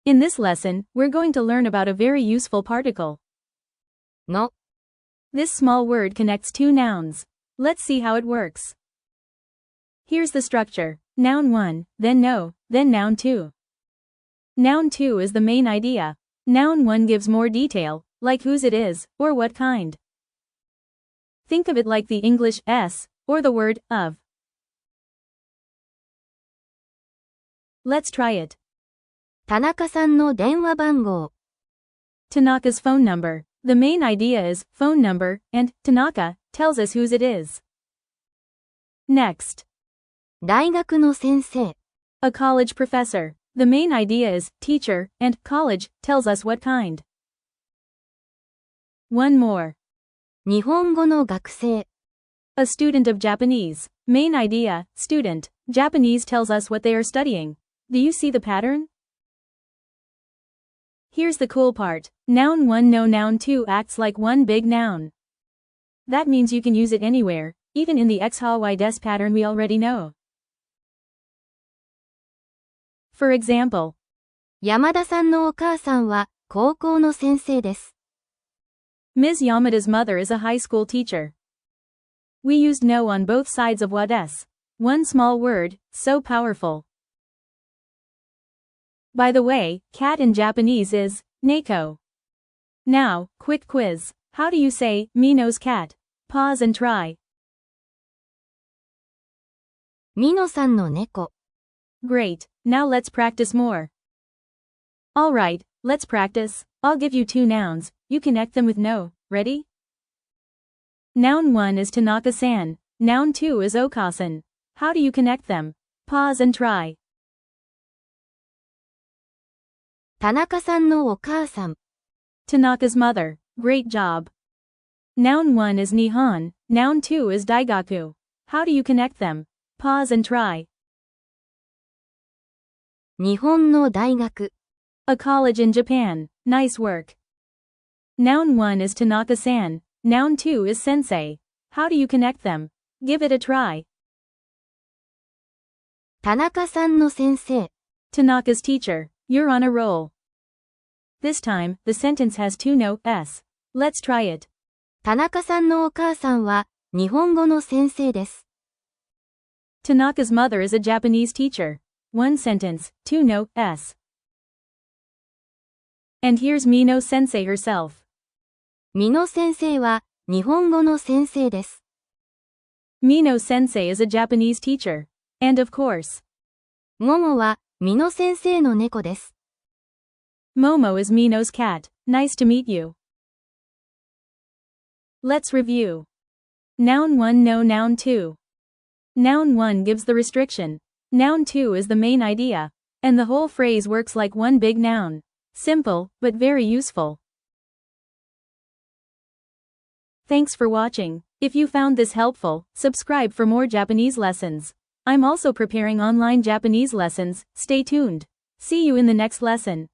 In this lesson, we're going to learn about a very useful particle. の This small word connects two nouns. Let's see how it works. Here's the structure. Noun₁, then no, then noun₂. Noun₂ is the main idea. Noun₁ gives more detail, like whose it is, or what kind. Think of it like the English s, or the word of. Let's try it. 田中さんの電話番号 Tanaka's phone number. The main idea is phone number, and Tanaka tells us whose it is. Next. 大学の先生 A college professor. The main idea is teacher, and college tells us what kind. One more. 日本語の学生 A student of Japanese. Main idea, student. Japanese tells us what they are studying. Do you see the pattern? Here's the cool part. Noun₁ no noun₂ acts like one big noun. That means you can use it anywhere, even in the X ha y des pattern we already know. For example, 山田さんのお母さんは高校の先生です Ms. Yamada's mother is a high school teacher. We used no on both sides of wa des. One small word, so powerful. By the way, cat in Japanese is neko. Now, quick quiz. How do you say Mino's cat? Pause and try. 美濃さんの猫 Great. Now let's practice more. Alright, let's practice. I'll give you two nouns. You connect them with no. Ready? Noun₁ is Tanaka-san. Noun₂ is Okasan. How do you connect them? Pause and try. 田中さんのお母さん Tanaka's mother. Great job. Noun₁ is Nihon. Noun₂ is Daigaku. How do you connect them? Pause and try. 日本の大学 A college in Japan. Nice work. Noun₁ is Tanaka-san. Noun₂ is sensei. How do you connect them? Give it a try. 田中さんの先生 Tanaka's teacher. You're on a roll. This time, the sentence has two no s. Let's try it. 田中さんのお母さんは日本語の先生です Tanaka's mother is a Japanese teacher. One sentence, two no s. And here's Mino sensei herself. 美濃先生は日本語の先生です Mino sensei is a Japanese teacher. And of course, ももは美濃先生の猫です Momo is Mino's cat. Nice to meet you. Let's review. Noun₁ no noun₂. Noun₁ gives the restriction. Noun₂ is the main idea. And the whole phrase works like one big noun. Simple, but very useful. Thanks for watching. If you found this helpful, subscribe for more Japanese lessons. I'm also preparing online Japanese lessons. Stay tuned. See you in the next lesson.